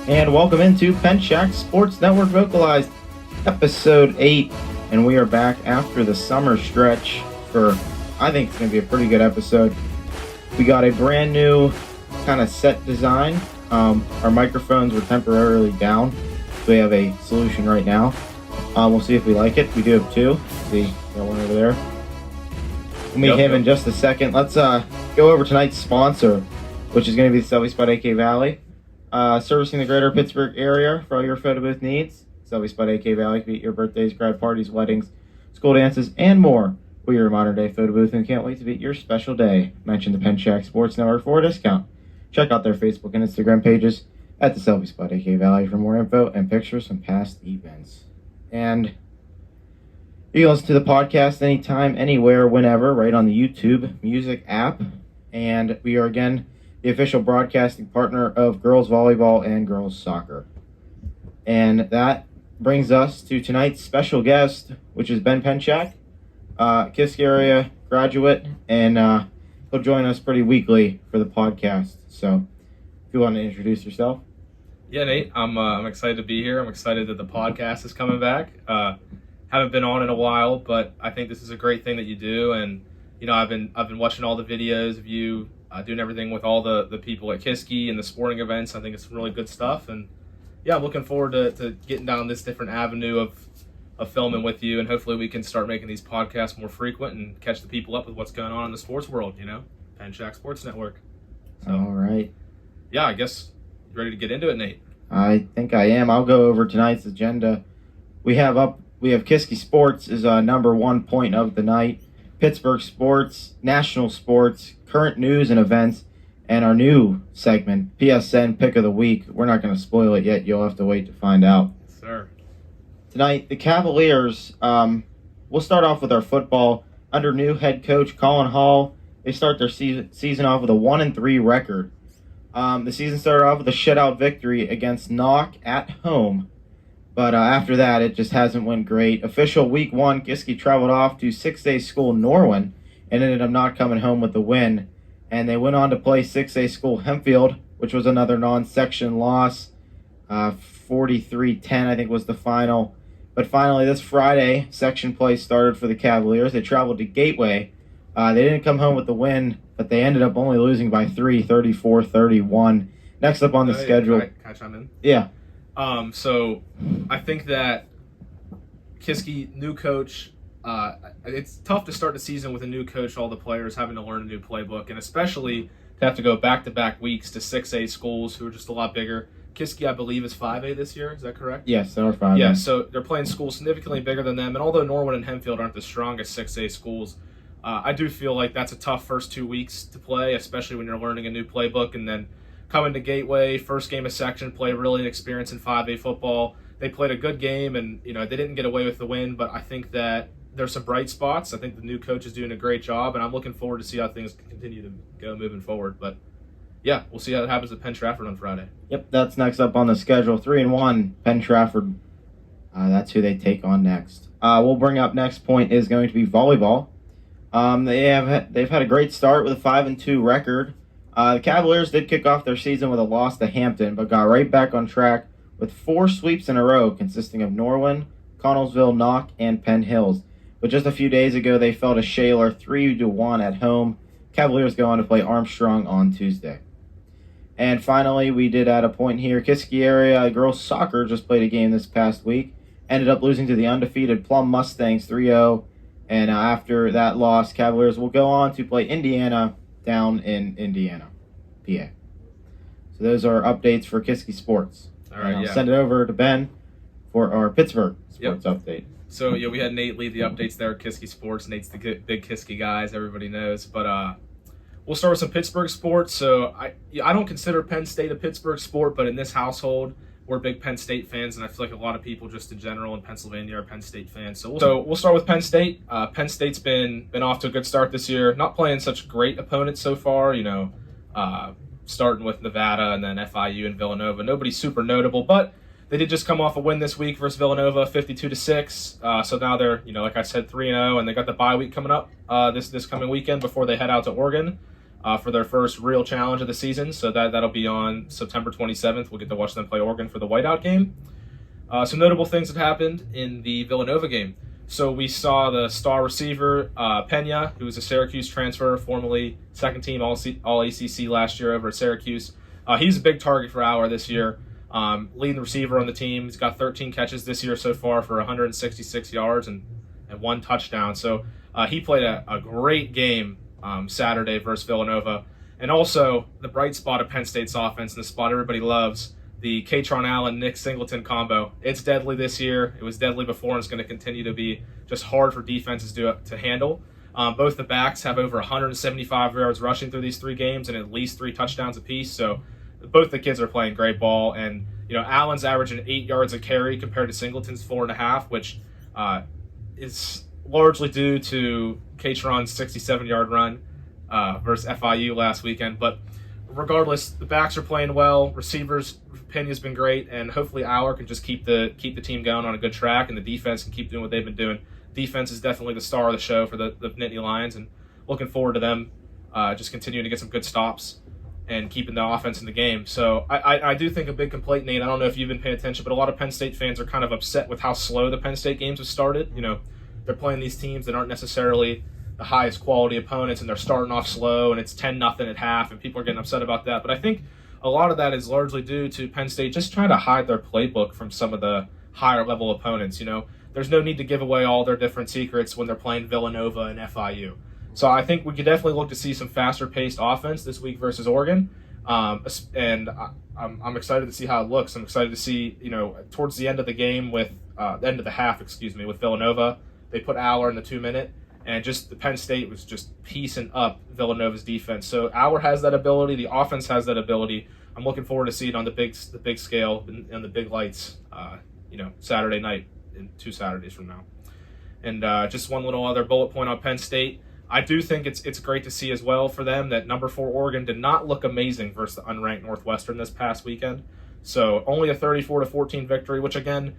And welcome into Penn Shack Sports Network Vocalized, episode 8. And we are back after the summer stretch for, I think it's going to be a pretty good episode. We got a brand new kind of set design. Our microphones were temporarily down. So we have a solution right now. We'll see if we like it. We do have two. See, got one over there. We'll meet him in just a second. Let's go over tonight's sponsor, which is going to be the Selby Spot AK Valley. Servicing the greater Pittsburgh area for all your photo booth needs. Selby Spot AK Valley can be at your birthdays, grad parties, weddings, school dances, and more. We're your modern day photo booth and can't wait to be at your special day. Mention the Penn Shack Sports Network for a discount. Check out their Facebook and Instagram pages at the Selby Spot AK Valley for more info and pictures from past events. And you can listen to the podcast anytime, anywhere, whenever, right on the YouTube Music app. And we are again the official broadcasting partner of girls volleyball and girls soccer. And that brings us to tonight's special guest, which is Ben Penchak, Kisk area graduate, and he'll join us pretty weekly for the podcast. So if you want to introduce yourself. Yeah, Nate, I'm excited to be here. I'm excited that the podcast is coming back. Haven't been on in a while, but I think this is a great thing that you do. And you know, I've been watching all the videos of you doing everything with all the people at Kiski and the sporting events. I think it's really good stuff. And yeah, I'm looking forward to getting down this different avenue of filming with you. And hopefully we can start making these podcasts more frequent and catch the people up with what's going on in the sports world, you know, Penn Shack Sports Network. So, all right. Yeah, I guess you ready to get into it, Nate? I think I am. I'll go over tonight's agenda. We have Kiski Sports is number 1 point of the night. Pittsburgh sports, national sports, current news and events, and our new segment, PSN Pick of the Week. We're not going to spoil it yet. You'll have to wait to find out. Yes, sir. Tonight, the Cavaliers, we'll start off with our football. Under new head coach Colin Hall, they start their season off with a 1-3 record. The season started off with a shutout victory against Knock at home. But after that, it just hasn't went great. Official week 1, Kiski traveled off to 6A school Norwin and ended up not coming home with the win. And they went on to play 6A school Hempfield, which was another non-section loss. 43-10, I think, was the final. But finally, this Friday, section play started for the Cavaliers. They traveled to Gateway. They didn't come home with the win, but they ended up only losing by 3, 34-31. Next up on the schedule. Can I chime in? Yeah. So I think that Kiski, new coach, it's tough to start the season with a new coach, all the players having to learn a new playbook, and especially to have to go back-to-back weeks to 6A schools who are just a lot bigger. Kiski, I believe, is 5A this year. Is that correct? Yes, they're 5A. Yeah, so they're playing schools significantly bigger than them, and although Norwin and Hempfield aren't the strongest 6A schools, I do feel like that's a tough first 2 weeks to play, especially when you're learning a new playbook, and then coming to Gateway, first game of section play, really an experience in 5A football. They played a good game, and you know they didn't get away with the win, but I think that there's some bright spots. I think the new coach is doing a great job, and I'm looking forward to see how things continue to go moving forward. But yeah, we'll see how it happens at Penn Trafford on Friday. Yep, that's next up on the schedule. 3-1, Penn Trafford. That's who they take on next. We'll bring up next point is going to be volleyball. They've had a great start with a 5-2 record. The Cavaliers did kick off their season with a loss to Hampton, but got right back on track with 4 sweeps in a row, consisting of Norwin, Connellsville, Knock, and Penn Hills. But just a few days ago, they fell to Shaler 3-1 at home. Cavaliers go on to play Armstrong on Tuesday. And finally, we did add a point here. Kiski area girls soccer just played a game this past week. Ended up losing to the undefeated Plum Mustangs 3-0. And after that loss, Cavaliers will go on to play Indiana down in Indiana, PA. So those are updates for Kiski Sports. All right, I'll send it over to Ben for our Pittsburgh Sports update. So yeah, we had Nate lead the updates there at Kiski Sports. Nate's the big Kiski guy, as everybody knows. But we'll start with some Pittsburgh sports. So I don't consider Penn State a Pittsburgh sport, but in this household, we're big Penn State fans, and I feel like a lot of people just in general in Pennsylvania are Penn State fans. So we'll start with Penn State. Penn State's been off to a good start this year. Not playing such great opponents so far, you know, starting with Nevada and then FIU and Villanova. Nobody super notable, but they did just come off a win this week versus Villanova, 52-6. So now they're, you know, like I said, 3-0, and they got the bye week coming up this coming weekend before they head out to Oregon. for their first real challenge of the season. So that'll be on September 27th. We'll get to watch them play Oregon for the whiteout game. Some notable things that happened in the Villanova game. So we saw the star receiver, Pena, who was a Syracuse transfer, formerly second team All ACC last year over at Syracuse. He's a big target for Auer this year. Leading receiver on the team. He's got 13 catches this year so far for 166 yards and 1 touchdown. So he played a great game Saturday versus Villanova. And also the bright spot of Penn State's offense and the spot everybody loves, the Katron Allen, Nick Singleton combo. It's deadly this year. It was deadly before, and it's going to continue to be just hard for defenses to handle. Both the backs have over 175 yards rushing through these 3 games and at least 3 touchdowns apiece. So both the kids are playing great ball. And, Allen's averaging 8 yards a carry compared to Singleton's 4.5, which is largely due to Katron's 67-yard run versus FIU last weekend. But regardless, the backs are playing well. Receivers, Pena's been great, and hopefully Auer can just keep the team going on a good track, and the defense can keep doing what they've been doing. Defense is definitely the star of the show for the Nittany Lions, and looking forward to them just continuing to get some good stops and keeping the offense in the game. So I do think a big complaint, Nate, I don't know if you've been paying attention, but a lot of Penn State fans are kind of upset with how slow the Penn State games have started. They're playing these teams that aren't necessarily the highest quality opponents, and they're starting off slow, and it's 10-0 at half, and people are getting upset about that. But I think a lot of that is largely due to Penn State just trying to hide their playbook from some of the higher-level opponents. There's no need to give away all their different secrets when they're playing Villanova and FIU. So I think we could definitely look to see some faster-paced offense this week versus Oregon, and I'm excited to see how it looks. I'm excited to see, towards the end of the game the end of the half, with Villanova, they put Auer in the 2-minute, and just the Penn State was just piecing up Villanova's defense. So Auer has that ability. The offense has that ability. I'm looking forward to seeing it on the big scale and the big lights, Saturday night in 2 Saturdays from now. And just one little other bullet point on Penn State. I do think it's great to see as well for them that number 4 Oregon did not look amazing versus the unranked Northwestern this past weekend. So only a 34-14 victory, which again,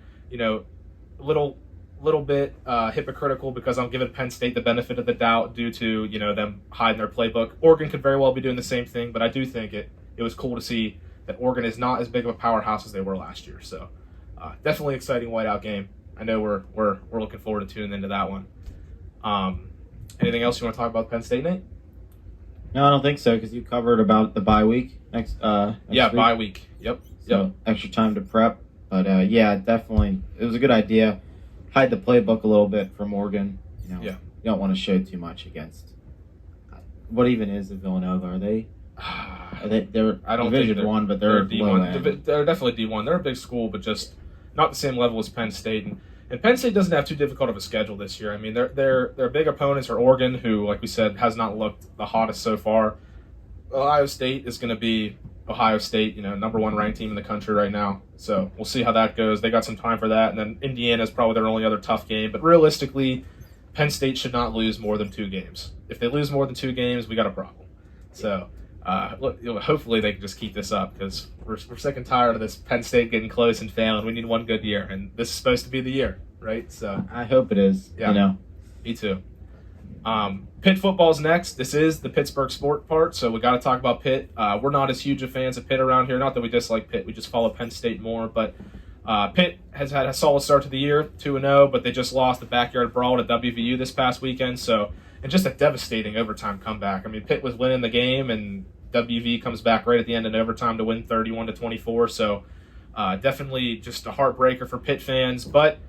little bit hypocritical because I'm giving Penn State the benefit of the doubt due to them hiding their playbook. Oregon could very well be doing the same thing, but I do think it was cool to see that Oregon is not as big of a powerhouse as they were last year. So definitely exciting whiteout game. I know we're looking forward to tuning into that one. Anything else you want to talk about Penn State, Nate? No, I don't think so, because you covered about the bye week next week. Bye week. Yep. So extra time to prep. But definitely, it was a good idea. Hide the playbook a little bit from Oregon. You don't want to show too much against. What even is the Villanova? Are they? They're I don't Division think 1, but they're D1. They're definitely D1. They're a big school, but just not the same level as Penn State. And Penn State doesn't have too difficult of a schedule this year. I mean, their big opponents are Oregon, who, like we said, has not looked the hottest so far. Ohio State is going to be Ohio State, number 1 ranked team in the country right now. So we'll see how that goes. They got some time for that. And then Indiana is probably their only other tough game. But realistically, Penn State should not lose more than 2 games. If they lose more than 2 games, we got a problem. So hopefully they can just keep this up, because we're sick and tired of this Penn State getting close and failing. We need one good year, and this is supposed to be the year, right? So I hope it is. Yeah, me too. Pitt football's next. This is the Pittsburgh sport part, so we got to talk about Pitt. We're not as huge of fans of Pitt around here. Not that we dislike Pitt, we just follow Penn State more. But Pitt has had a solid start to the year, 2-0, but they just lost the backyard brawl to WVU this past weekend. So, and just a devastating overtime comeback. I mean, Pitt was winning the game, and WV comes back right at the end in overtime to win 31-24. So definitely just a heartbreaker for Pitt fans. But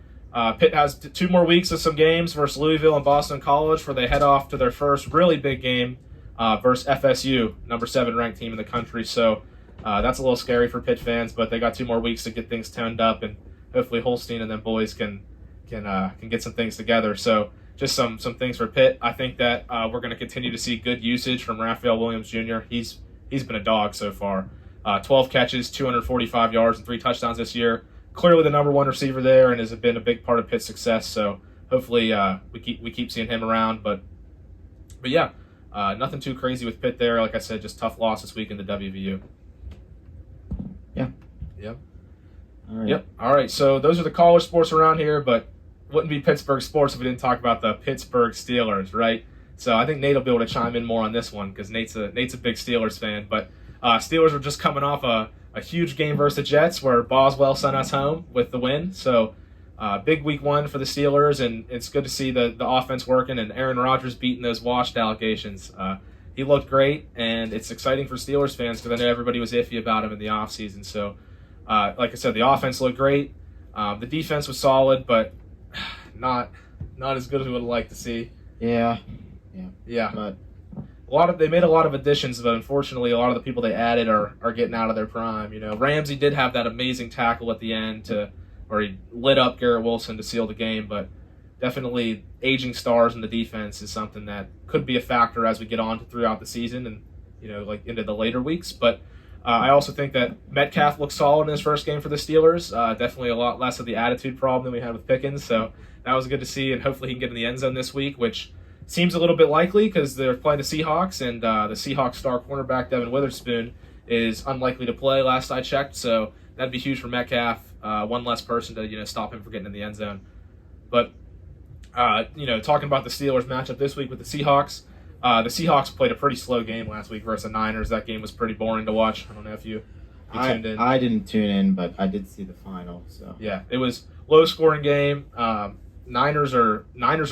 Pitt has 2 more weeks of some games versus Louisville and Boston College, where they head off to their first really big game versus FSU, number 7 ranked team in the country. So that's a little scary for Pitt fans, but they got 2 more weeks to get things toned up, and hopefully Holstein and them boys can get some things together. So just some things for Pitt. I think that we're going to continue to see good usage from Raphael Williams Jr. He's been a dog so far. 12 catches, 245 yards, and 3 touchdowns this year. Clearly the number 1 receiver there, and has been a big part of Pitt's success. So hopefully we keep seeing him around. But yeah, nothing too crazy with Pitt there. Like I said, just tough loss this week in the WVU. Yeah. Yep. All right. Yep. All right. So those are the college sports around here, but wouldn't be Pittsburgh sports if we didn't talk about the Pittsburgh Steelers, right? So I think Nate will be able to chime in more on this one because Nate's a big Steelers fan. But Steelers are just coming off a huge game versus the Jets where Boswell sent us home with the win. So big week 1 for the Steelers, and it's good to see the offense working and Aaron Rodgers beating those washed allegations. He looked great, and it's exciting for Steelers fans because I know everybody was iffy about him in the offseason. So, like I said, the offense looked great. The defense was solid, but not as good as we would have liked to see. Yeah. But they made a lot of additions, but unfortunately, a lot of the people they added are getting out of their prime. Ramsey did have that amazing tackle at the end where he lit up Garrett Wilson to seal the game, but definitely aging stars in the defense is something that could be a factor as we get on throughout the season and like into the later weeks. But I also think that Metcalf looks solid in his first game for the Steelers. Definitely a lot less of the attitude problem than we had with Pickens, so that was good to see, and hopefully he can get in the end zone this week, which seems a little bit likely because they're playing the Seahawks, and the Seahawks star cornerback Devin Witherspoon is unlikely to play last I checked, so that'd be huge for Metcalf. One less person to stop him from getting in the end zone. But talking about the Steelers matchup this week with the Seahawks played a pretty slow game last week versus the Niners. That game was pretty boring to watch. I don't know if you tuned in. I didn't tune in, but I did see the final. So yeah, it was low scoring game. Niners are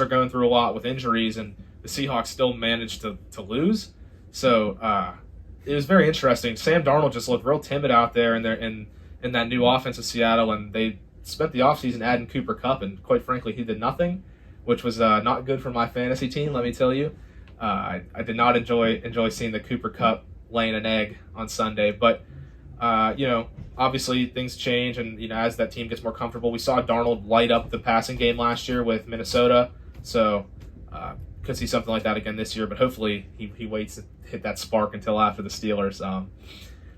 going through a lot with injuries, and the Seahawks still managed to lose. So it was very interesting. Sam Darnold just looked real timid out there in that new offense of Seattle, and they spent the offseason adding Cooper Kupp, and quite frankly, he did nothing, which was not good for my fantasy team, let me tell you. I did not enjoy seeing the Cooper Kupp laying an egg on Sunday, but obviously things change, and as that team gets more comfortable, we saw Darnold light up the passing game last year with Minnesota, so could see something like that again this year, but hopefully he waits to hit that spark until after the Steelers.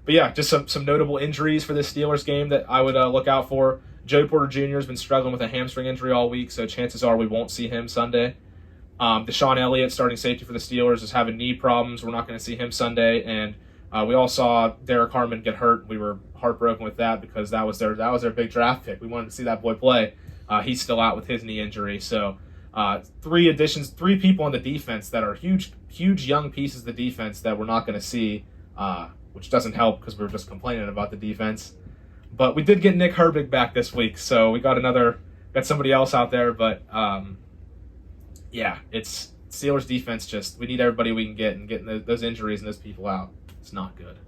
But yeah, just some notable injuries for this Steelers game that I would look out for. Joey Porter Jr. has been struggling with a hamstring injury all week, so chances are we won't see him Sunday. Deshaun Elliott, starting safety for the Steelers, is having knee problems. We're not going to see him Sunday, and we all saw Derek Harmon get hurt. We were heartbroken with that because that was their big draft pick. We wanted to see that boy play. He's still out with his knee injury. So 3 people on the defense that are huge young pieces of the defense that we're not going to see, which doesn't help because we were just complaining about the defense. But we did get Nick Herbig back this week, so we got somebody else out there. But it's Steelers defense. Just we need everybody we can get, and getting those injuries and those people out, it's not good.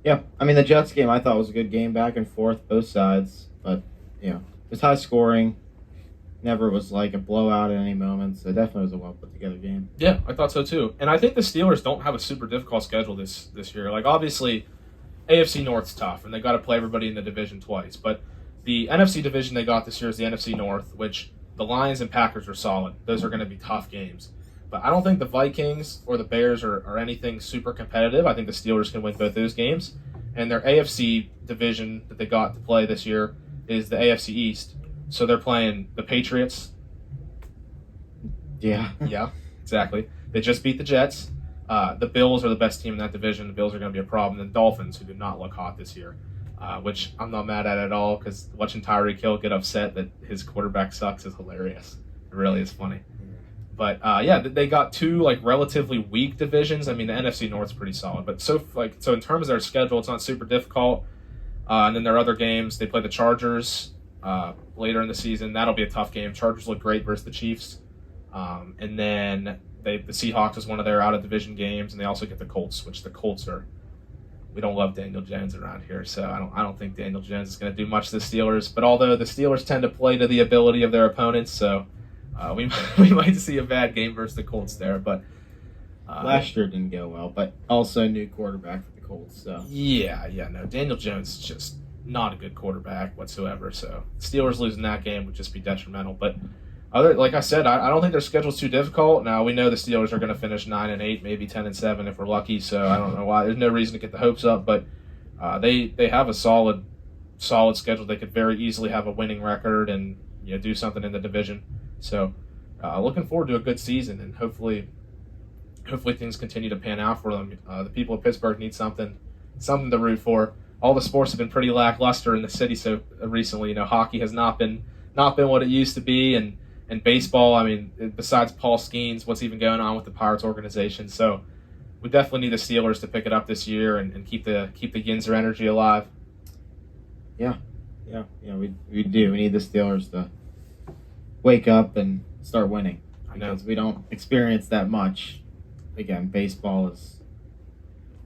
Yeah, I mean the Jets game I thought was a good game, back and forth, both sides, but it was high scoring. Never was like a blowout at any moment, so it definitely was a well put together game. Yeah, I thought so too. And I think the Steelers don't have a super difficult schedule this year. Like obviously, AFC North's tough, and they got to play everybody in the division twice. But the NFC division they got this year is the NFC North, which the Lions and Packers are solid. Those are going to be tough games. But I don't think the Vikings or the Bears are anything super competitive. I think the Steelers can win both those games. And their AFC division that they got to play this year is the AFC East. So they're playing the Patriots. Yeah. Yeah, exactly. They just beat the Jets. The Bills are the best team in that division. The Bills are going to be a problem. And the Dolphins, who did not look hot this year, which I'm not mad at all because watching Tyreek Hill get upset that his quarterback sucks is hilarious. It really is funny. But they got 2 relatively weak divisions. I mean, the NFC North's pretty solid, but so in terms of their schedule, it's not super difficult. And then their other games, they play the Chargers later in the season. That'll be a tough game. Chargers look great versus the Chiefs, and then the Seahawks is one of their out of division games, and they also get the Colts, which the Colts are. We don't love Daniel Jones around here, so I don't think Daniel Jones is going to do much to the Steelers. But although the Steelers tend to play to the ability of their opponents, so. We might see a bad game versus the Colts there, but last year didn't go well. But also new quarterback for the Colts. So no, Daniel Jones is just not a good quarterback whatsoever. So Steelers losing that game would just be detrimental. But like I said, I don't think their schedule's too difficult. Now we know the Steelers are going to finish 9-8, maybe 10-7 if we're lucky. So I don't know why. There's no reason to get the hopes up, but they have a solid schedule. They could very easily have a winning record and do something in the division. So, looking forward to a good season, and hopefully things continue to pan out for them. The people of Pittsburgh need something to root for. All the sports have been pretty lackluster in the city so recently. Hockey has not been what it used to be, and And baseball, I mean, besides Paul Skeens, what's even going on with the Pirates organization? So we definitely need the Steelers to pick it up this year and keep the Yinzer energy alive. Yeah, we do. We need the Steelers to wake up and start winning. I know. Because we don't experience that much. Again, baseball is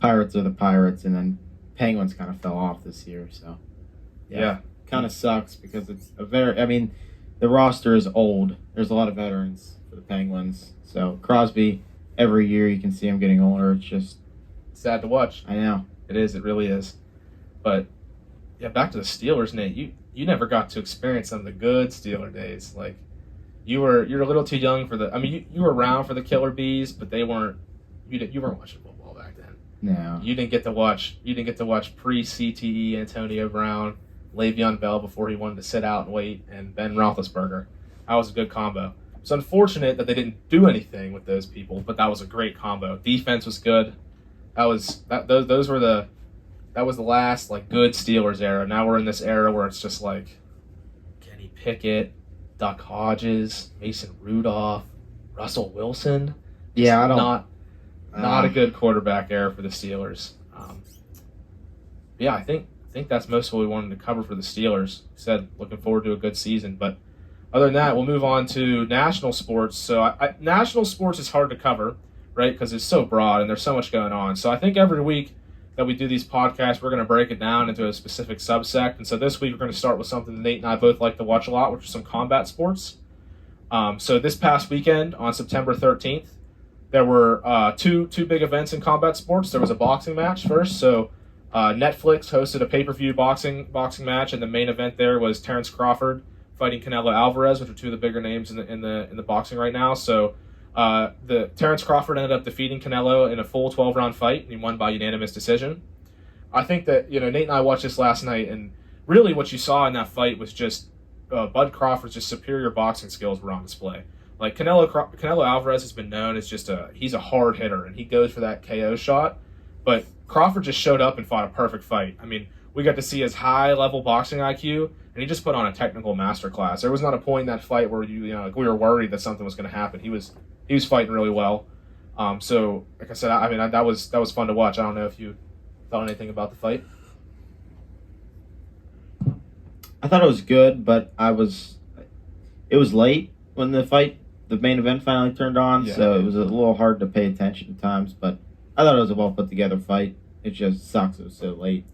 Pirates are the Pirates, and then Penguins kind of fell off this year. So Yeah. kind of sucks because it's the roster is old. There's a lot of veterans for the Penguins. So Crosby, every year you can see him getting older. It's just sad to watch. I know. It is. It really is. But yeah, back to the Steelers, Nate. You never got to experience some of the good Steeler days. Like you're a little too young for the. I mean, you were around for the Killer Bees, but they weren't. You weren't watching football back then. No. You didn't get to watch pre CTE Antonio Brown, Le'Veon Bell before he wanted to sit out and wait, and Ben Roethlisberger. That was a good combo. It's unfortunate that they didn't do anything with those people, but that was a great combo. Defense was good. That was the last like good Steelers era. Now we're in this era where it's just like Kenny Pickett, Duck Hodges, Mason Rudolph, Russell Wilson. Yeah, I don't. Not a good quarterback era for the Steelers. Yeah, I think that's most of what we wanted to cover for the Steelers. Like I said, looking forward to a good season. But other than that, we'll move on to national sports. So national sports is hard to cover, right? Because it's so broad and there's so much going on. So I think every week that we do these podcasts, we're going to break it down into a specific subsect. And so this week we're going to start with something that Nate and I both like to watch a lot, which is some combat sports. So this past weekend on September 13th, there were two big events in combat sports. There was a boxing match first. So Netflix hosted a pay-per-view boxing match, and the main event there was Terrence Crawford fighting Canelo Alvarez, which are two of the bigger names in the boxing right now. So the Terrence Crawford ended up defeating Canelo in a full 12-round fight, and he won by unanimous decision. I think that Nate and I watched this last night, and really what you saw in that fight was just Bud Crawford's just superior boxing skills were on display. Like Canelo Alvarez has been known as he's a hard hitter, and he goes for that KO shot. But Crawford just showed up and fought a perfect fight. I mean, we got to see his high-level boxing IQ, and he just put on a technical masterclass. There was not a point in that fight where we were worried that something was going to happen. He was fighting really well. So, like I said, that was fun to watch. I don't know if you thought anything about the fight. I thought it was good, but it was late when the main event finally turned on, so it was a little hard to pay attention at times, but I thought it was a well put together fight. It just sucks it was so late.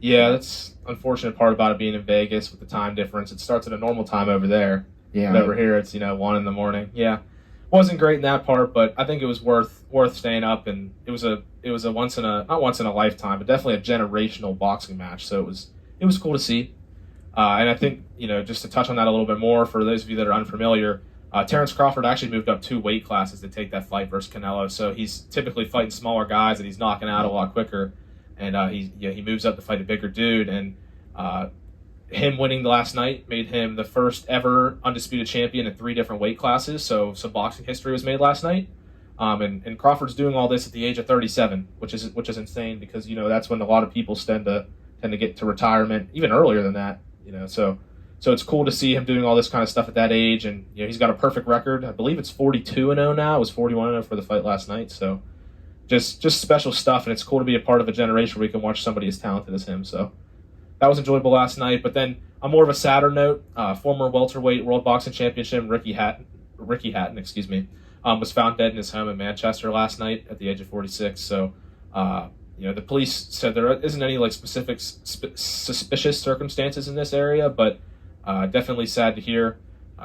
Yeah, that's the unfortunate part about it being in Vegas with the time difference. It starts at a normal time over there. Yeah. But over here it's 1 a.m. Yeah. Wasn't great in that part, but I think it was worth staying up, and it was a not once in a lifetime, but definitely a generational boxing match. So it was cool to see. And I think, just to touch on that a little bit more, for those of you that are unfamiliar, Terrence Crawford actually moved up 2 weight classes to take that fight versus Canelo. So he's typically fighting smaller guys that he's knocking out a lot quicker. And he moves up to fight a bigger dude. And him winning last night made him the first ever undisputed champion in 3 different weight classes. So some boxing history was made last night. And Crawford's doing all this at the age of 37, which is insane because that's when a lot of people tend to get to retirement, even earlier than that. So it's cool to see him doing all this kind of stuff at that age, and he's got a perfect record. I believe it's 42-0 now. It was 41-0 for the fight last night. So just special stuff, and it's cool to be a part of a generation where we can watch somebody as talented as him. So that was enjoyable last night. But then on more of a sadder note, former welterweight world boxing champion Ricky Hatton, was found dead in his home in Manchester last night at the age of 46. So the police said there isn't any specific suspicious circumstances in this area, but definitely sad to hear.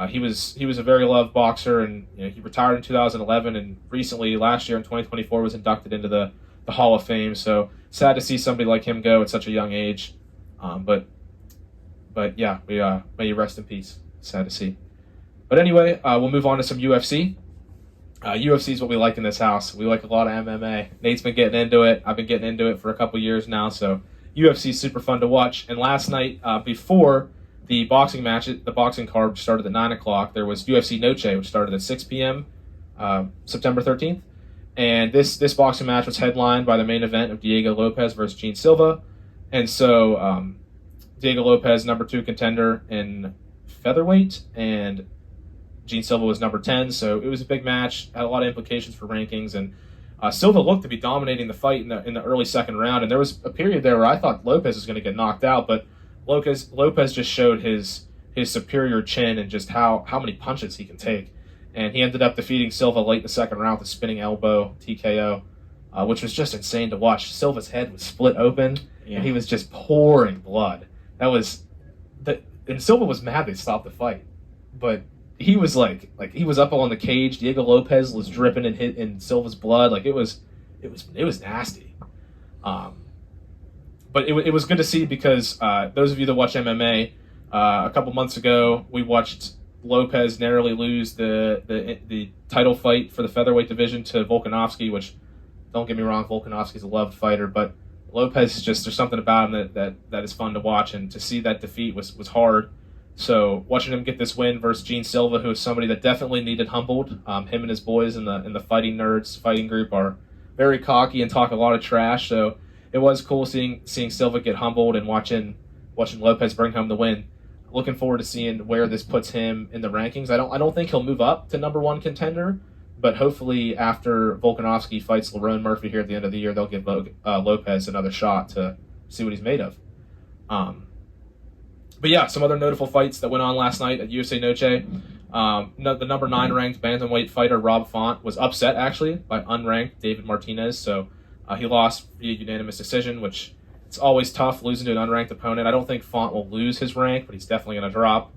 He was a very loved boxer, and he retired in 2011, and recently last year in 2024 was inducted into the Hall of Fame. So sad to see somebody like him go at such a young age. But yeah, may you rest in peace. Sad to see. But anyway, we'll move on to some UFC. UFC is what we like in this house. We like a lot of MMA. Nate's been getting into it. I've been getting into it for a couple years now. So UFC is super fun to watch. And last night, before the boxing match, the boxing card started at 9 o'clock. There was UFC Noche, which started at 6 p.m. September 13th. And this boxing match was headlined by the main event of Diego Lopez versus Gene Silva. And so Diego Lopez, number 2 contender in featherweight, and Gene Silva was number 10, so it was a big match, had a lot of implications for rankings, and Silva looked to be dominating the fight in the early second round, and there was a period there where I thought Lopez was going to get knocked out, but Lopez just showed his superior chin and just how many punches he can take, and he ended up defeating Silva late in the second round with a spinning elbow TKO, which was just insane to watch. Silva's head was split open, and he was just pouring blood. And Silva was mad they stopped the fight, but he was like he was up on the cage. Diego Lopez was dripping in Silva's blood. Like it was nasty. But it was good to see because those of you that watch MMA, a couple months ago we watched Lopez narrowly lose the title fight for the featherweight division to Volkanovski. Which, don't get me wrong, Volkanovski's a loved fighter, but Lopez is just, there's something about him that is fun to watch, and to see that defeat was hard. So watching him get this win versus Gene Silva, who is somebody that definitely needed humbled. Him and his boys in the Fighting Nerds fighting group are very cocky and talk a lot of trash. So it was cool seeing Silva get humbled and watching Lopez bring home the win. Looking forward to seeing where this puts him in the rankings. I don't think he'll move up to number one contender, but hopefully after Volkanovski fights Lerone Murphy here at the end of the year, they'll give Lopez another shot to see what he's made of. But yeah, some other notable fights that went on last night at USA Noche. The number 9 ranked bantamweight fighter Rob Font was upset actually by unranked David Martinez. So he lost via unanimous decision, which it's always tough losing to an unranked opponent. I don't think Font will lose his rank, but he's definitely going to drop.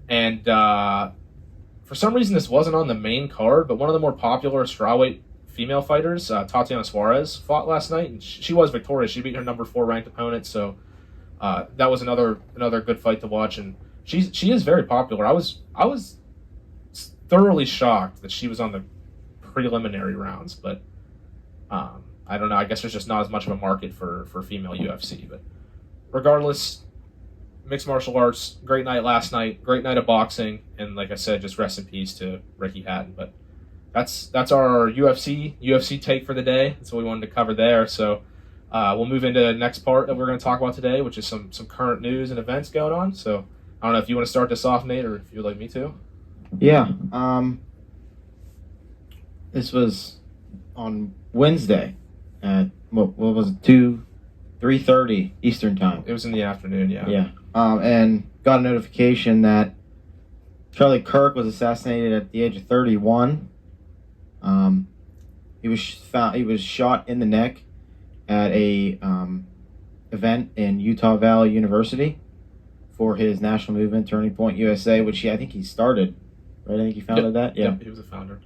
And for some reason, this wasn't on the main card, but one of the more popular strawweight female fighters, Tatiana Suarez, fought last night, and she was victorious. She beat her number 4 ranked opponent, so that was another good fight to watch. And she is very popular. I was thoroughly shocked that she was on the preliminary rounds, but I don't know. I guess there's just not as much of a market for female UFC. But regardless, mixed martial arts, great night last night, great night of boxing, and like I said, just rest in peace to Ricky Hatton. But that's our UFC take for the day. That's what we wanted to cover there. So we'll move into the next part that we're going to talk about today, which is some current news and events going on. So I don't know if you want to start this off, Nate, or if you'd like me to. Yeah. This was on Wednesday at what was it, 3:30 Eastern time. It was in the afternoon, yeah. Yeah. And got a notification that Charlie Kirk was assassinated at the age of 31. He was shot in the neck at a event in Utah Valley University for his national movement, Turning Point USA, which I think he started. Right? I think he founded that. Yeah, he was a founder.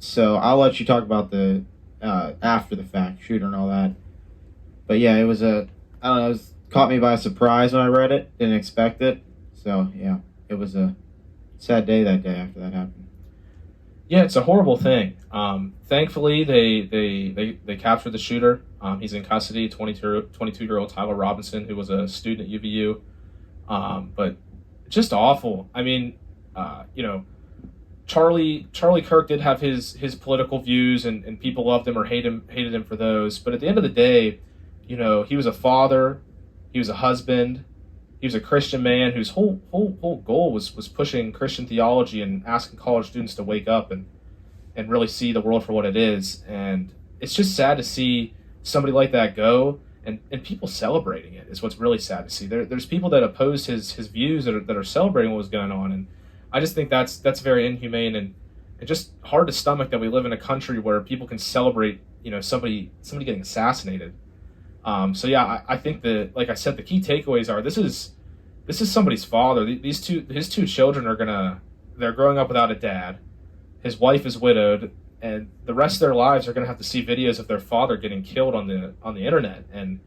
So I'll let you talk about the after the fact shooter and all that. But yeah, it was it caught me by surprise when I read it. Didn't expect it. So yeah, it was a sad day that day after that happened. Yeah, it's a horrible thing. Thankfully, they captured the shooter. He's in custody. 22-year-old Tyler Robinson, who was a student at UVU. But just awful. I mean, Charlie Kirk did have his political views, and people loved him or hated him for those. But at the end of the day, he was a father, he was a husband, he was a Christian man whose whole goal was pushing Christian theology and asking college students to wake up and really see the world for what it is. And it's just sad to see somebody like that go, and people celebrating it is what's really sad to see. There's people that oppose his views that are celebrating what was going on, and I just think that's very inhumane and just hard to stomach that we live in a country where people can celebrate somebody getting assassinated. So yeah, I think that, like I said, the key takeaways are this is somebody's father. His two children they're growing up without a dad. His wife is widowed, and the rest of their lives are gonna have to see videos of their father getting killed on the internet. And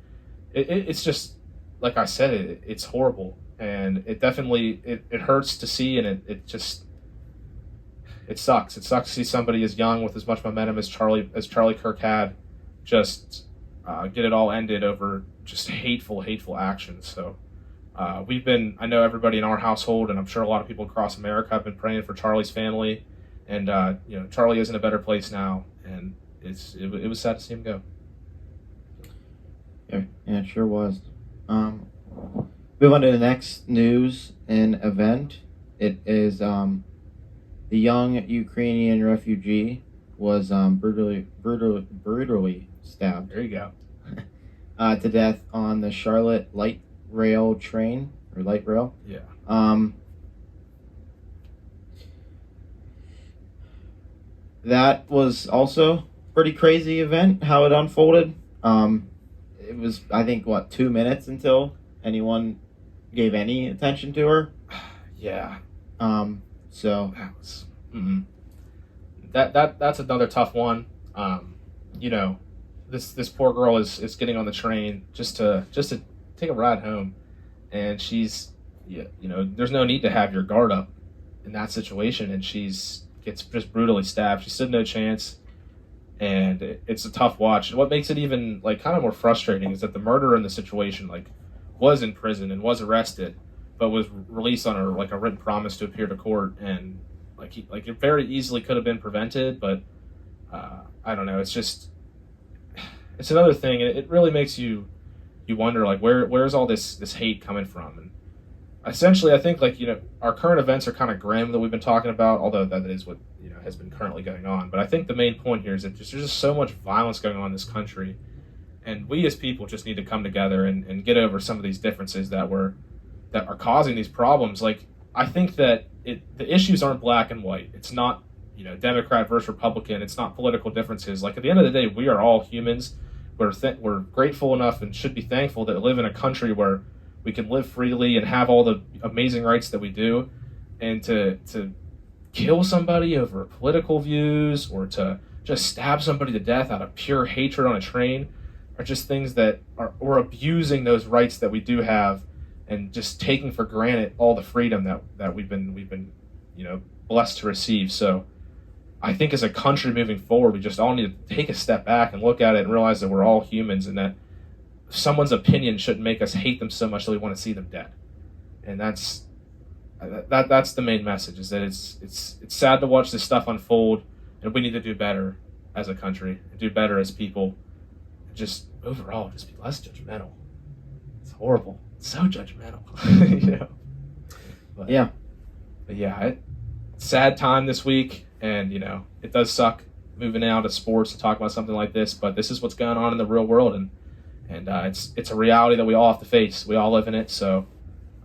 it's just, like I said, it's horrible, and it definitely it hurts to see, and it sucks. It sucks to see somebody as young with as much momentum as Charlie Kirk had just get it all ended over just hateful actions. So I know everybody in our household, and I'm sure a lot of people across America have been praying for Charlie's family, and Charlie is in a better place now, and it was sad to see him go. Yeah, it sure was. Move on to the next news and event It is the young Ukrainian refugee was brutally stabbed There you go. to death on the Charlotte light rail train or light rail. Yeah. That was also a pretty crazy event how it unfolded. It was, I think, 2 minutes until anyone gave any attention to her. Yeah. So That was. That's another tough one. This poor girl is getting on the train just to take a ride home, and she's there's no need to have your guard up in that situation, and gets just brutally stabbed. She stood no chance, and it's a tough watch. And what makes it even kind of more frustrating is that the murderer in the situation was in prison and was arrested, but was released on a written promise to appear to court, and it very easily could have been prevented, but I don't know. It's another thing, and it really makes you wonder where's all this hate coming from. And essentially, I think our current events are kind of grim that we've been talking about, although that is what has been currently going on. But I think the main point here is that there's just so much violence going on in this country, and we as people just need to come together and get over some of these differences that are causing these problems. I think that the issues aren't black and white. It's not Democrat versus Republican. It's not political differences. At the end of the day, we are all humans. We're grateful enough and should be thankful that we live in a country where we can live freely and have all the amazing rights that we do. And to kill somebody over political views or to just stab somebody to death out of pure hatred on a train are just things that we're abusing those rights that we do have, and just taking for granted all the freedom that we've been blessed to receive. So I think as a country moving forward, we just all need to take a step back and look at it and realize that we're all humans, and that someone's opinion shouldn't make us hate them so much that we want to see them dead. And that's the main message, is that it's sad to watch this stuff unfold, and we need to do better as a country and do better as people. Just overall, just be less judgmental. It's horrible. It's so judgmental. But yeah, sad time this week, and it does suck moving out of sports to talk about something like this, but this is what's going on in the real world, and it's a reality that we all have to face. We all live in it, so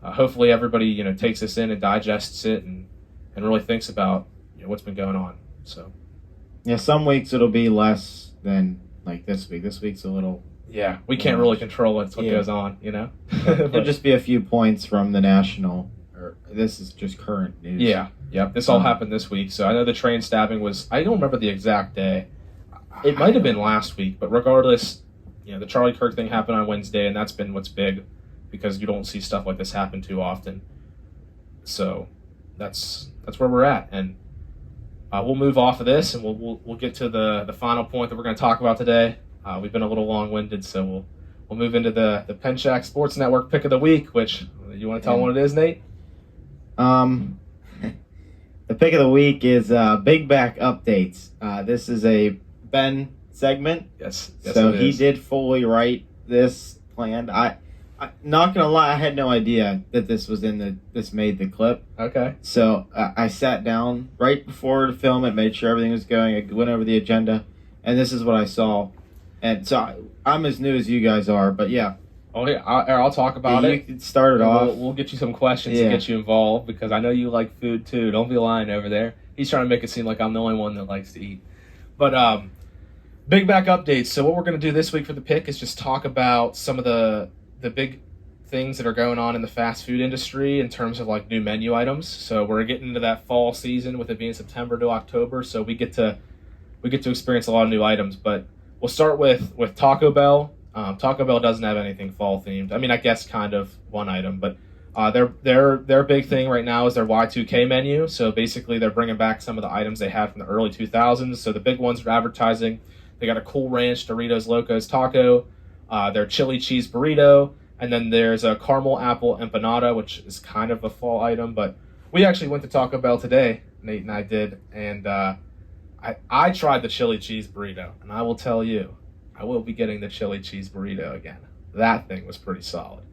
hopefully everybody takes this in and digests it and really thinks about what's been going on. So yeah, some weeks it'll be less than this week. This week's a little we can't really control what goes on. It'll just be a few points from the national. Or this is just current news. Yeah. This all happened this week. So I know the train stabbing was, I don't remember the exact day. It might have been last week, but regardless, the Charlie Kirk thing happened on Wednesday, and that's been what's big, because you don't see stuff like this happen too often. So that's where we're at, and we'll move off of this, and we'll get to the final point that we're going to talk about today. We've been a little long-winded, so we'll move into the Penn Shack Sports Network pick of the week. Which, you want to tell them what it is, Nate? The pick of the week is Big Back Updates. This is a Ben segment. Yes so he did fully write this planned. I not gonna lie, I had no idea that this was this made the clip. Okay. So I sat down right before to film it, made sure everything was going. I went over the agenda, and this is what I saw. And so I'm as new as you guys are, but yeah. Oh yeah, I'll talk about it. You can start it off. We'll get you some questions to get you involved, because I know you like food too. Don't be lying over there. He's trying to make it seem like I'm the only one that likes to eat. But Big Back Updates. So what we're going to do this week for the pick is just talk about some of the big things that are going on in the fast food industry in terms of new menu items. So we're getting into that fall season, with it being September to October. So we get to experience a lot of new items. But we'll start with Taco Bell. Taco Bell doesn't have anything fall themed. I mean, I guess kind of one item, but their big thing right now is their Y2K menu. So basically, they're bringing back some of the items they had from the early 2000s. So the big ones are advertising. They got a Cool Ranch Doritos Locos Taco, their chili cheese burrito, and then there's a caramel apple empanada, which is kind of a fall item. But we actually went to Taco Bell today, Nate and I did, and I tried the chili cheese burrito, and I will tell you, I will be getting the chili cheese burrito again. That thing was pretty solid.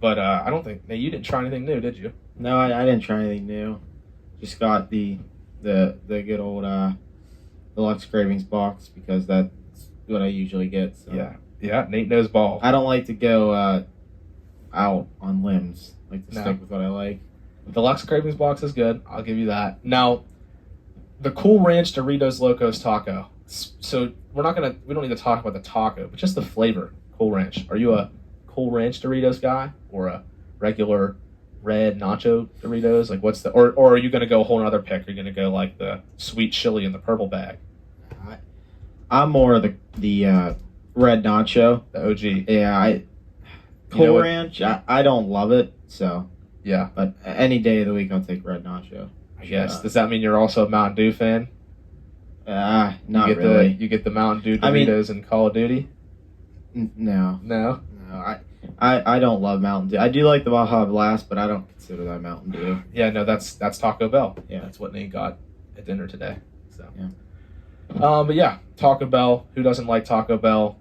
But I don't think, Nate, you didn't try anything new, did you? No, I didn't try anything new. Just got the good old deluxe cravings box because that's what I usually get. So. Yeah. Nate knows ball. I don't like to go out on limbs. I like to stick with what I like. The deluxe cravings box is good. I'll give you that. Now, the Cool Ranch Doritos Locos Taco. So we don't need to talk about the taco, but just the flavor. Cool Ranch. Are you a Cool Ranch Doritos guy or a regular red nacho Doritos? Like, what's the or are you gonna go a whole other pick? Are you gonna go like the sweet chili in the purple bag? I'm more of the red nacho. The OG. Yeah, Cool Ranch. I don't love it, so yeah. But any day of the week, I'll take red nacho. I guess. Does that mean you're also a Mountain Dew fan? Not really. You get the Mountain Dew Doritos in Call of Duty? No. No. I don't love Mountain Dew. I do like the Baja Blast, but I don't consider that Mountain Dew. Yeah, no, that's Taco Bell. Yeah, that's what Nate got at dinner today. So. Yeah. But yeah, Taco Bell. Who doesn't like Taco Bell?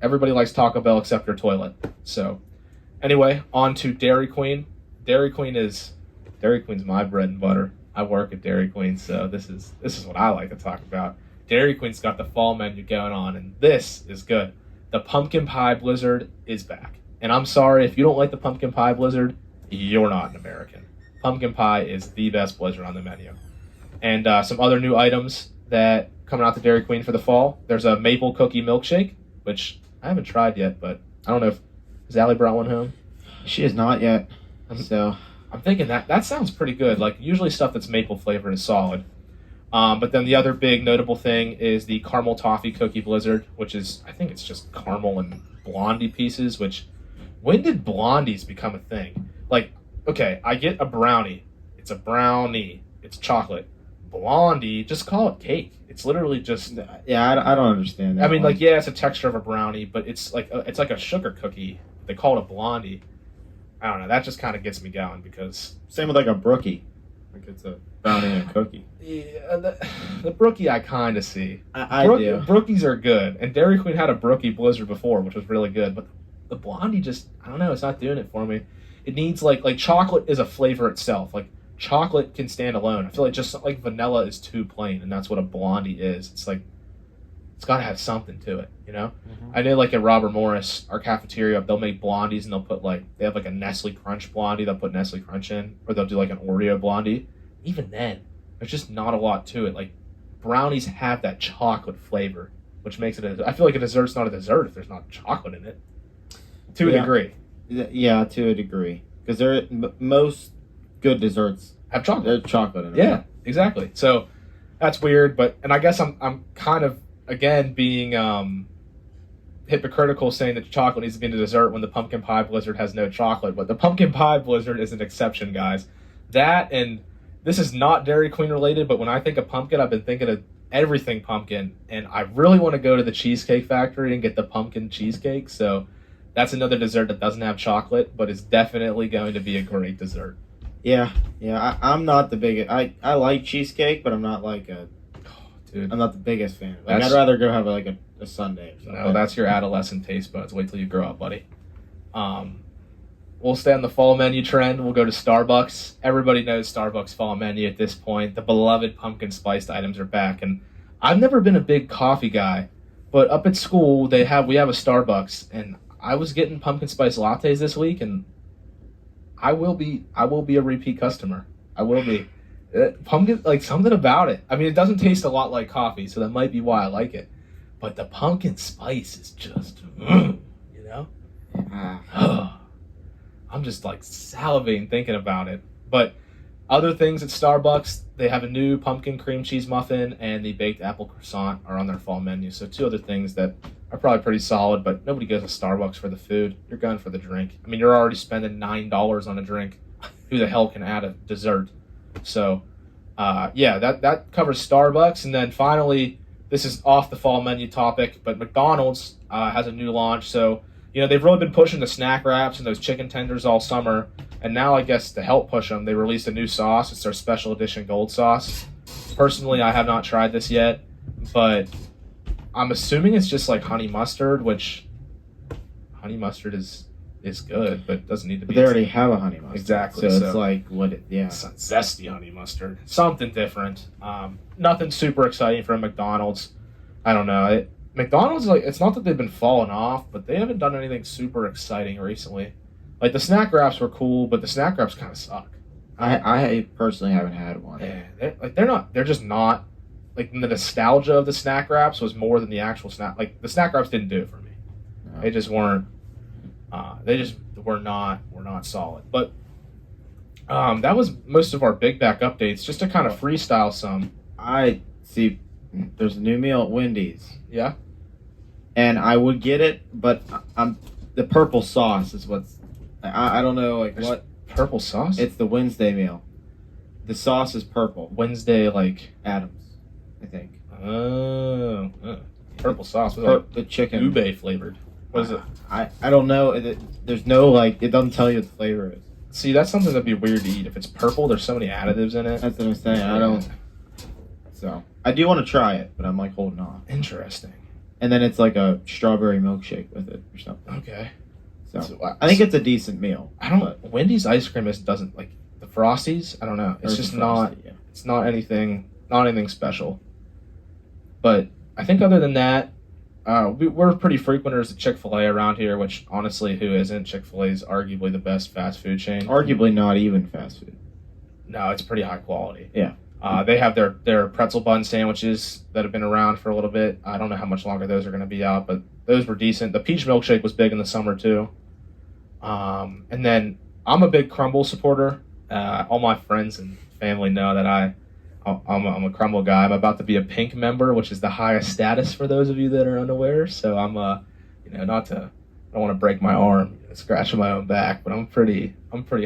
Everybody likes Taco Bell except your toilet. So, anyway, on to Dairy Queen. Dairy Queen's my bread and butter. I work at Dairy Queen, so this is what I like to talk about. Dairy Queen's got the fall menu going on, and this is good. The pumpkin pie blizzard is back. And I'm sorry, if you don't like the pumpkin pie blizzard, you're not an American. Pumpkin pie is the best blizzard on the menu. And some other new items that coming out to Dairy Queen for the fall. There's a maple cookie milkshake, which I haven't tried yet, but I don't know if has Allie brought one home. She has not yet. So I'm thinking that sounds pretty good. Like usually stuff that's maple flavored is solid. But then the other big notable thing is the caramel toffee cookie blizzard, which is I think it's just caramel and blondie pieces. Which when did blondies become a thing? Like okay, I get a brownie. It's a brownie. It's chocolate. Blondie, just call it cake. It's literally just yeah. I don't understand that. I mean, like yeah, it's a texture of a brownie, but it's like a sugar cookie. They call it a blondie. I don't know. That just kind of gets me going because same with like a brookie. Like it's a brownie and a cookie. Yeah, the brookie I kind of see. I do. Brookies are good, and Dairy Queen had a brookie blizzard before, which was really good. But the blondie just I don't know. It's not doing it for me. It needs like chocolate is a flavor itself. Like chocolate can stand alone. I feel like just like vanilla is too plain, and that's what a blondie is. It's like it's got to have something to it, you know? Mm-hmm. I know like at Robert Morris, our cafeteria, they'll make blondies and they'll put they have like a Nestle Crunch blondie, they'll put Nestle Crunch in, or they'll do like an Oreo blondie. Even then, there's just not a lot to it. Like brownies have that chocolate flavor, which makes it I feel like a dessert's not a dessert if there's not chocolate in it. To a degree. Yeah, to a degree. Because most good desserts have chocolate. There's chocolate in it. Yeah, exactly. So that's weird, and I guess I'm kind of again being hypocritical saying that chocolate needs to be in the dessert when the pumpkin pie blizzard has no chocolate, but the pumpkin pie blizzard is an exception, guys. That and this is not Dairy Queen related, but when I think of pumpkin, I've been thinking of everything pumpkin, and I really want to go to the Cheesecake Factory and get the pumpkin cheesecake. So that's another dessert that doesn't have chocolate, but is definitely going to be a great dessert. Yeah. I'm not the biggest. I like cheesecake, but I'm not like dude. I'm not the biggest fan. Like I'd rather go have like a sundae. Or something. No, that's your adolescent taste buds. Wait till you grow up, buddy. We'll stay on the fall menu trend. We'll go to Starbucks. Everybody knows Starbucks fall menu at this point. The beloved pumpkin spiced items are back, and I've never been a big coffee guy, but up at school we have a Starbucks, and I was getting pumpkin spice lattes this week, and I will be a repeat customer. I will be. Pumpkin, like something about it. I mean, it doesn't taste a lot like coffee, so that might be why I like it. But the pumpkin spice is just, you know? I'm just like salivating thinking about it. But other things at Starbucks, they have a new pumpkin cream cheese muffin and the baked apple croissant are on their fall menu. So two other things that are probably pretty solid, but nobody goes to Starbucks for the food. You're going for the drink. I mean, you're already spending $9 on a drink. Who the hell can add a dessert? So, that covers Starbucks. And then finally, this is off the fall menu topic, but McDonald's has a new launch. So, they've really been pushing the snack wraps and those chicken tenders all summer. And now, I guess, to help push them, they released a new sauce. It's their special edition gold sauce. Personally, I have not tried this yet, but I'm assuming it's just like honey mustard, which honey mustard is is good, but it doesn't need to be. But they already have a honey mustard. Exactly, So so- it's like, yeah. Some zesty honey mustard, something different. Nothing super exciting from McDonald's. I don't know. McDonald's, like, it's not that they've been falling off, but they haven't done anything super exciting recently. Like, the snack wraps were cool, but the snack wraps kind of suck. I personally haven't had one. Yeah, they're just not, like, the nostalgia of the snack wraps was more than the actual snack. Like, the snack wraps didn't do it for me. No. They just weren't. They just were not solid. But that was most of our big back updates. Just to kind of freestyle some. I see. There's a new meal at Wendy's, Yeah. and I would get it, but the purple sauce is what's. I don't know like There's what. purple sauce. It's the Wednesday meal. The sauce is purple. Wednesday, like, Adams, I think. Purple sauce. What's that? The chicken. Ube flavored. What is it? I don't know. There's no like. It doesn't tell you what the flavor is. See, that's something that'd be weird to eat. If it's purple, there's so many additives in it. That's what I'm saying. I don't. So I do want to try it, but I'm like holding off. Interesting. And then it's like a strawberry milkshake with it or something. Okay. So I think it's a decent meal. I don't. Wendy's ice cream doesn't like the Frosties. I don't know. It's just not. Yeah. It's not anything special. But I think other than that, we're pretty frequenters of Chick-fil-A around here. Which honestly, who isn't? Chick-fil-A is arguably the best fast food chain. Arguably not even fast food. No, it's pretty high quality. Yeah. They have their pretzel bun sandwiches that have been around for a little bit. I don't know how much longer those are going to be out, but those were decent. The peach milkshake was big in the summer too. And then I'm a big Crumble supporter. All my friends and family know that I'm a Crumble guy. I'm about to be a pink member, which is the highest status for those of you that are unaware. So I'm I don't want to break my arm, scratching my own back, but I'm pretty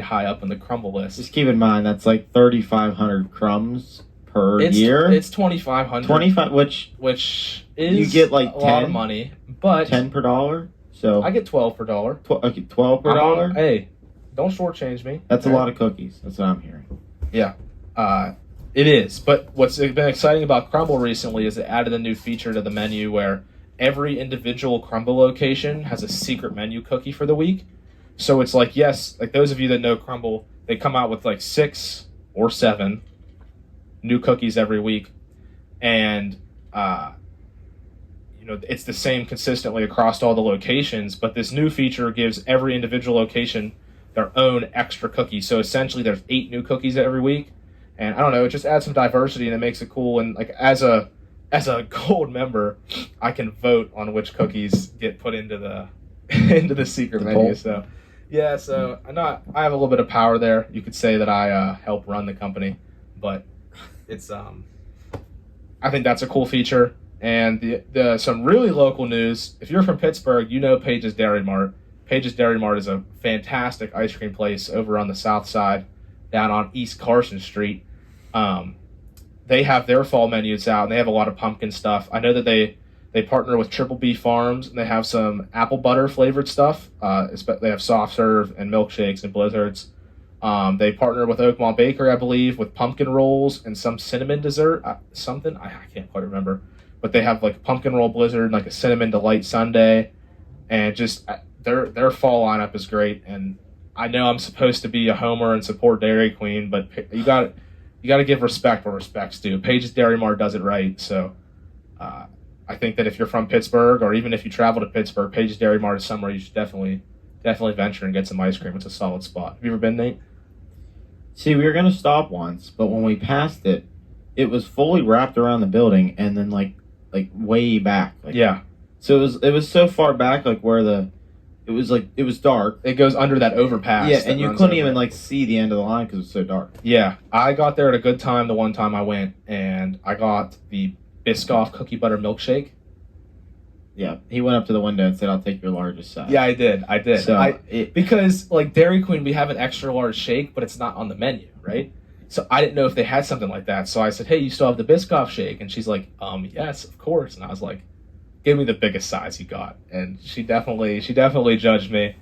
high up on the Crumble list. Just keep in mind that's like 3,500 crumbs per year. It's 2,500. 25, which is you get like a lot of 10? money, but 10 per dollar. So I get 12 per dollar. 12 per dollar. Hey, don't shortchange me. That's a lot of cookies. That's what I'm hearing. It is, but what's been exciting about Crumble recently is it added a new feature to the menu where every individual Crumble location has a secret menu cookie for the week. So it's like, yes, like those of you that know Crumble, they come out with like 6 or 7 new cookies every week, and it's the same consistently across all the locations. But this new feature gives every individual location their own extra cookie. So essentially, there's 8 new cookies every week. And I don't know, it just adds some diversity and it makes it cool. And like as a gold member, I can vote on which cookies get put into the secret The menu. poll. So yeah, so I have a little bit of power there. You could say that I help run the company, but it's I think that's a cool feature. And the some really local news. If you're from Pittsburgh, you know Page's Dairy Mart. Page's Dairy Mart is a fantastic ice cream place over on the south side, down on East Carson Street. They have their fall menus out, and they have a lot of pumpkin stuff. I know that they partner with Triple B Farms, and they have some apple butter flavored stuff. They have soft serve and milkshakes and blizzards. They partner with Oakmont Bakery, I believe, with pumpkin rolls and some cinnamon dessert. I can't quite remember. But they have like pumpkin roll blizzard, like a cinnamon delight sundae, and just their fall lineup is great. And I know I'm supposed to be a homer and support Dairy Queen, but you got to give respect where respect's due. Page's Dairy Mart does it right. So I think that if you're from Pittsburgh, or even if you travel to Pittsburgh, Page's Dairy Mart is somewhere you should definitely venture and get some ice cream. It's a solid spot. Have you ever been, Nate? See, we were gonna stop once, but when we passed it, it was fully wrapped around the building and then like way back. Yeah. So it was so far back, like where it was dark. It goes under that overpass. Yeah, that and you runs couldn't over even it. like see the end of the line because it was so dark. Yeah, I got there at a good time the one time I went, and I got the Biscoff cookie butter milkshake. Yeah, he went up to the window and said, "I'll take your largest size." Yeah, I did. So Because like Dairy Queen, we have an extra large shake, but it's not on the menu, right? So I didn't know if they had something like that. So I said, "Hey, you still have the Biscoff shake?" And she's like, yes, of course." And I was like, "Give me the biggest size you got." And she definitely judged me.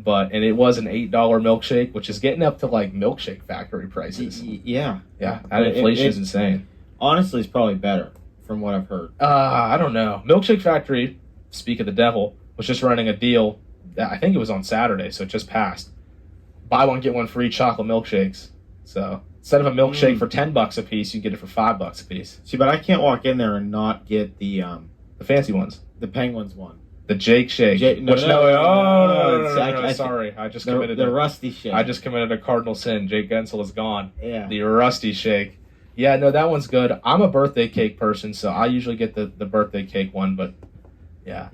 And it was an $8 milkshake, which is getting up to like Milkshake Factory prices. Yeah. Yeah, that inflation is insane. Honestly, it's probably better from what I've heard. I don't know. Milkshake Factory, speak of the devil, was just running a deal I think it was on Saturday, so it just passed. Buy one get one free chocolate milkshakes. So instead of a milkshake for $10 a piece, you get it for $5 a piece. See, but I can't walk in there and not get the fancy ones, the Penguins one. The Jake Shake. No, sorry. I just committed the Rusty Shake. I just committed a cardinal sin. Jake Gensel is gone. Yeah. The Rusty Shake. Yeah, no, that one's good. I'm a birthday cake person, so I usually get the birthday cake one, but yeah.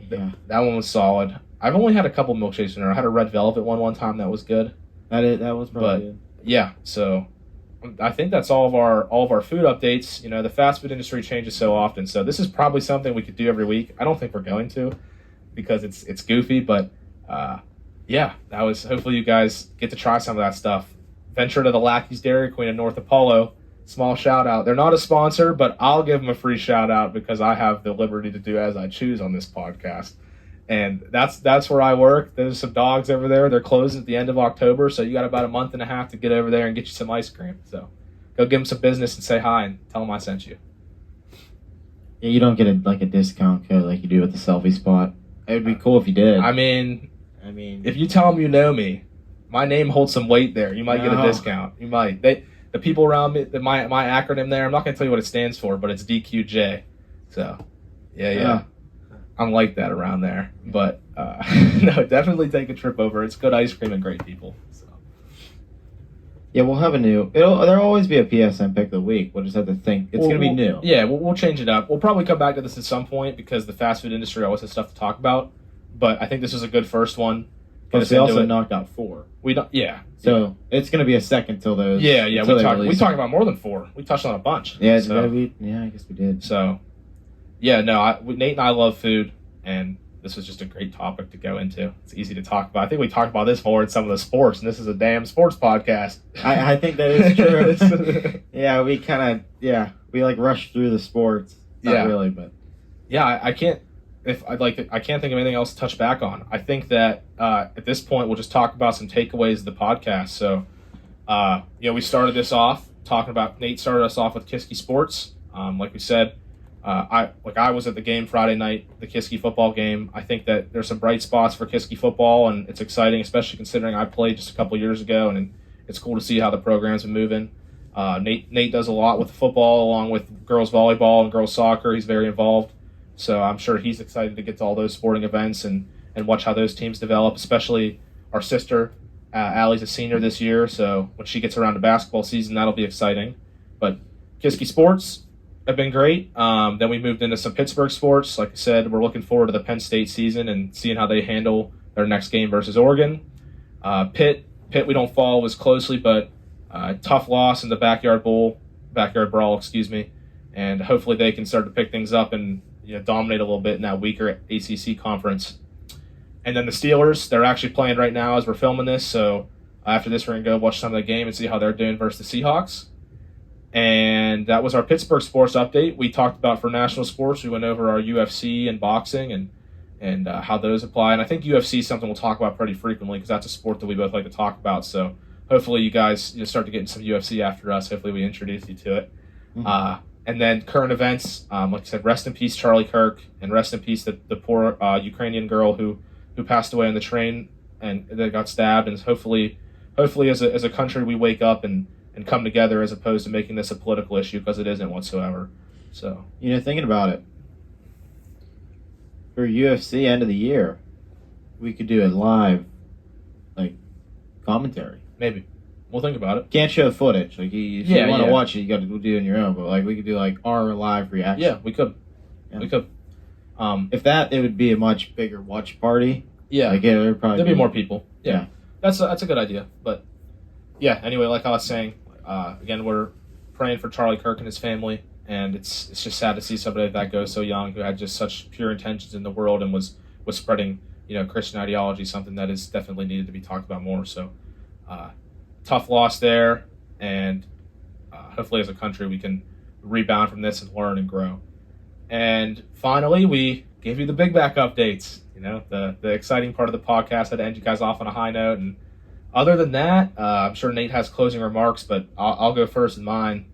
That one was solid. I've only had a couple milkshakes in there. I had a red velvet one time that was good. That was probably good. Yeah, so I think that's all of our food updates. You know, the fast food industry changes so often, so this is probably something we could do every week. I don't think we're going to, because it's goofy, but yeah, that was, hopefully you guys get to try some of that stuff. Venture to the Lackey's Dairy Queen in North Apollo. Small shout out. They're not a sponsor, but I'll give them a free shout out because I have the liberty to do as I choose on this podcast. And that's where I work. There's some dogs over there. They're closing at the end of October, so you got about a month and a half to get over there and get you some ice cream. So go give them some business and say hi and tell them I sent you. Yeah, you don't get a discount code like you do at the selfie spot. It would be cool if you did. I mean, if you tell them you know me, my name holds some weight there. You might get a discount. You might. The people around me, my acronym there, I'm not going to tell you what it stands for, but it's DQJ. So, yeah. I'm like that around there. But, no, definitely take a trip over. It's good ice cream and great people. So. Yeah, we'll have there'll always be a PSN pick of the week. We'll just have to think. It's going to be new. Yeah, we'll change it up. We'll probably come back to this at some point because the fast food industry always has stuff to talk about. But I think this is a good first one. Because they also knocked out 4. So it's going to be a second till those. Yeah. We talked about more than 4. We touched on a bunch. Yeah, I guess we did. So, yeah, no, Nate and I love food, and this was just a great topic to go into. It's easy to talk about. I think we talked about this more in some of the sports, and this is a damn sports podcast. I think that is true. Yeah, we rushed through the sports. Not really, but yeah, I can't think of anything else to touch back on. I think that at this point we'll just talk about some takeaways of the podcast. So, we started this off talking about, Nate started us off with Kiski Sports. Like we said, I was at the game Friday night, the Kiski football game. I think that there's some bright spots for Kiski football, and it's exciting, especially considering I played just a couple years ago, and it's cool to see how the program's been moving. Nate does a lot with football, along with girls volleyball and girls soccer. He's very involved. So I'm sure he's excited to get to all those sporting events and watch how those teams develop, especially our sister. Allie's a senior this year, so when she gets around to basketball season, that'll be exciting. But Kiski Sports have been great. Then we moved into some Pittsburgh sports. Like I said, we're looking forward to the Penn State season and seeing how they handle their next game versus Oregon. Pitt we don't follow as closely, but tough loss in the backyard brawl, and hopefully they can start to pick things up and dominate a little bit in that weaker ACC conference. And then the Steelers, they're actually playing right now as we're filming this, so after this we're going to go watch some of the game and see how they're doing versus the Seahawks. And that was our Pittsburgh sports update. We talked about, for national sports, we went over our UFC and boxing and how those apply. And I think UFC is something we'll talk about pretty frequently because that's a sport that we both like to talk about. So hopefully you guys start to get into some UFC after us. Hopefully we introduce you to it. Mm-hmm. And then current events, like I said, rest in peace Charlie Kirk, and rest in peace the poor Ukrainian girl who passed away on the train and that got stabbed. And hopefully as a country we wake up and come together as opposed to making this a political issue, because it isn't whatsoever. So thinking about it, for UFC end of the year, we could do a live commentary. Maybe. We'll think about it. Can't show footage. If you want to watch it, you got to do it on your own. But we could do our live reaction. Yeah, we could. Yeah. We could. It would be a much bigger watch party. Yeah, there'd be more people. Yeah. That's a good idea. But yeah, anyway, like I was saying, again, we're praying for Charlie Kirk and his family, and it's just sad to see somebody like that go so young, who had just such pure intentions in the world and was spreading Christian ideology, something that is definitely needed to be talked about more. So. Tough loss there, and hopefully as a country we can rebound from this and learn and grow. And finally, we gave you the Big Back updates, the exciting part of the podcast that end you guys off on a high note. And other than that, I'm sure Nate has closing remarks, but I'll go first in mine.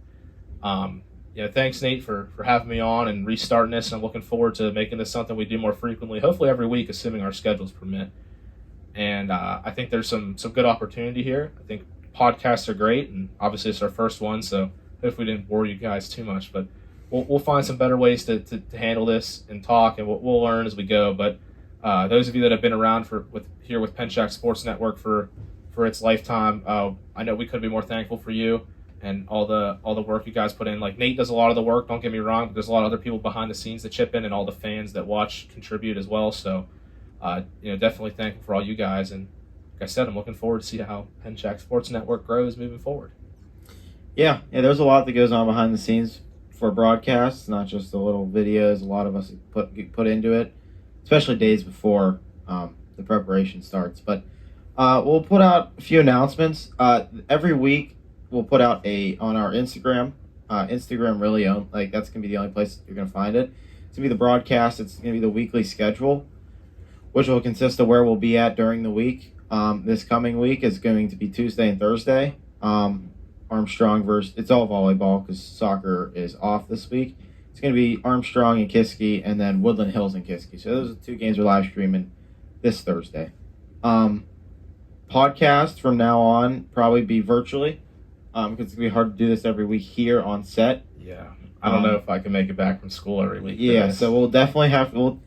Thanks, Nate, for having me on and restarting this, and I'm looking forward to making this something we do more frequently, hopefully every week, assuming our schedules permit. and I think there's some good opportunity here. I think podcasts are great, and obviously it's our first one, so hopefully we didn't bore you guys too much, but we'll find some better ways to handle this and talk, and we'll learn as we go. But those of you that have been around here with Penshack Sports Network for its lifetime, I know we couldn't be more thankful for you and all the work you guys put in. Like, Nate does a lot of the work, don't get me wrong, but there's a lot of other people behind the scenes that chip in, and all the fans that watch contribute as well. So definitely thankful for all you guys, and like I said, I'm looking forward to see how Penshack Sports Network grows moving forward. Yeah, there's a lot that goes on behind the scenes for broadcasts, not just the little videos a lot of us put into it, especially days before the preparation starts. But we'll put out a few announcements every week. We'll put out on our Instagram. Instagram really that's gonna be the only place you're gonna find it. It's gonna be the broadcast. It's gonna be the weekly schedule, which will consist of where we'll be at during the week. This coming week is going to be Tuesday and Thursday. Armstrong it's all volleyball because soccer is off this week. It's going to be Armstrong and Kiski, and then Woodland Hills and Kiski. So those are the 2 games we're live streaming this Thursday. Podcast from now on probably be virtually because it's going to be hard to do this every week here on set. Yeah, I don't know if I can make it back from school every week. Yeah, so we'll definitely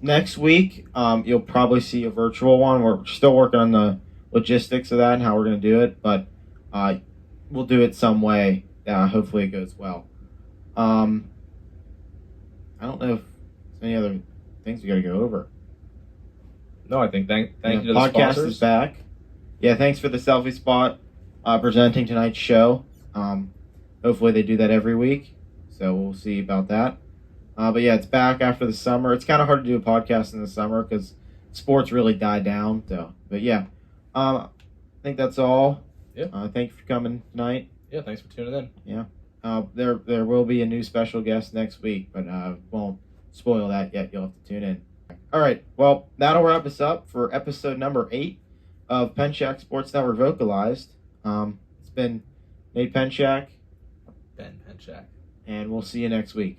next week you'll probably see a virtual one. We're still working on the logistics of that and how we're going to do it, but we'll do it some way. Hopefully it goes well. I don't know if there's any other things we got to go over. No, I think thank you to the podcast sponsors. Is back. Yeah, thanks for the Selfie Spot presenting tonight's show. Hopefully they do that every week, so we'll see about that. But yeah, it's back after the summer. It's kind of hard to do a podcast in the summer because sports really died down. So, but yeah, I think that's all. Yeah. Thank you for coming tonight. Yeah, thanks for tuning in. Yeah. There will be a new special guest next week, but won't spoil that yet. You'll have to tune in. All right. Well, that'll wrap us up for episode number 8 of Penshack Sports Network Vocalized. It's been Nate Penshack. Ben Penshack. And we'll see you next week.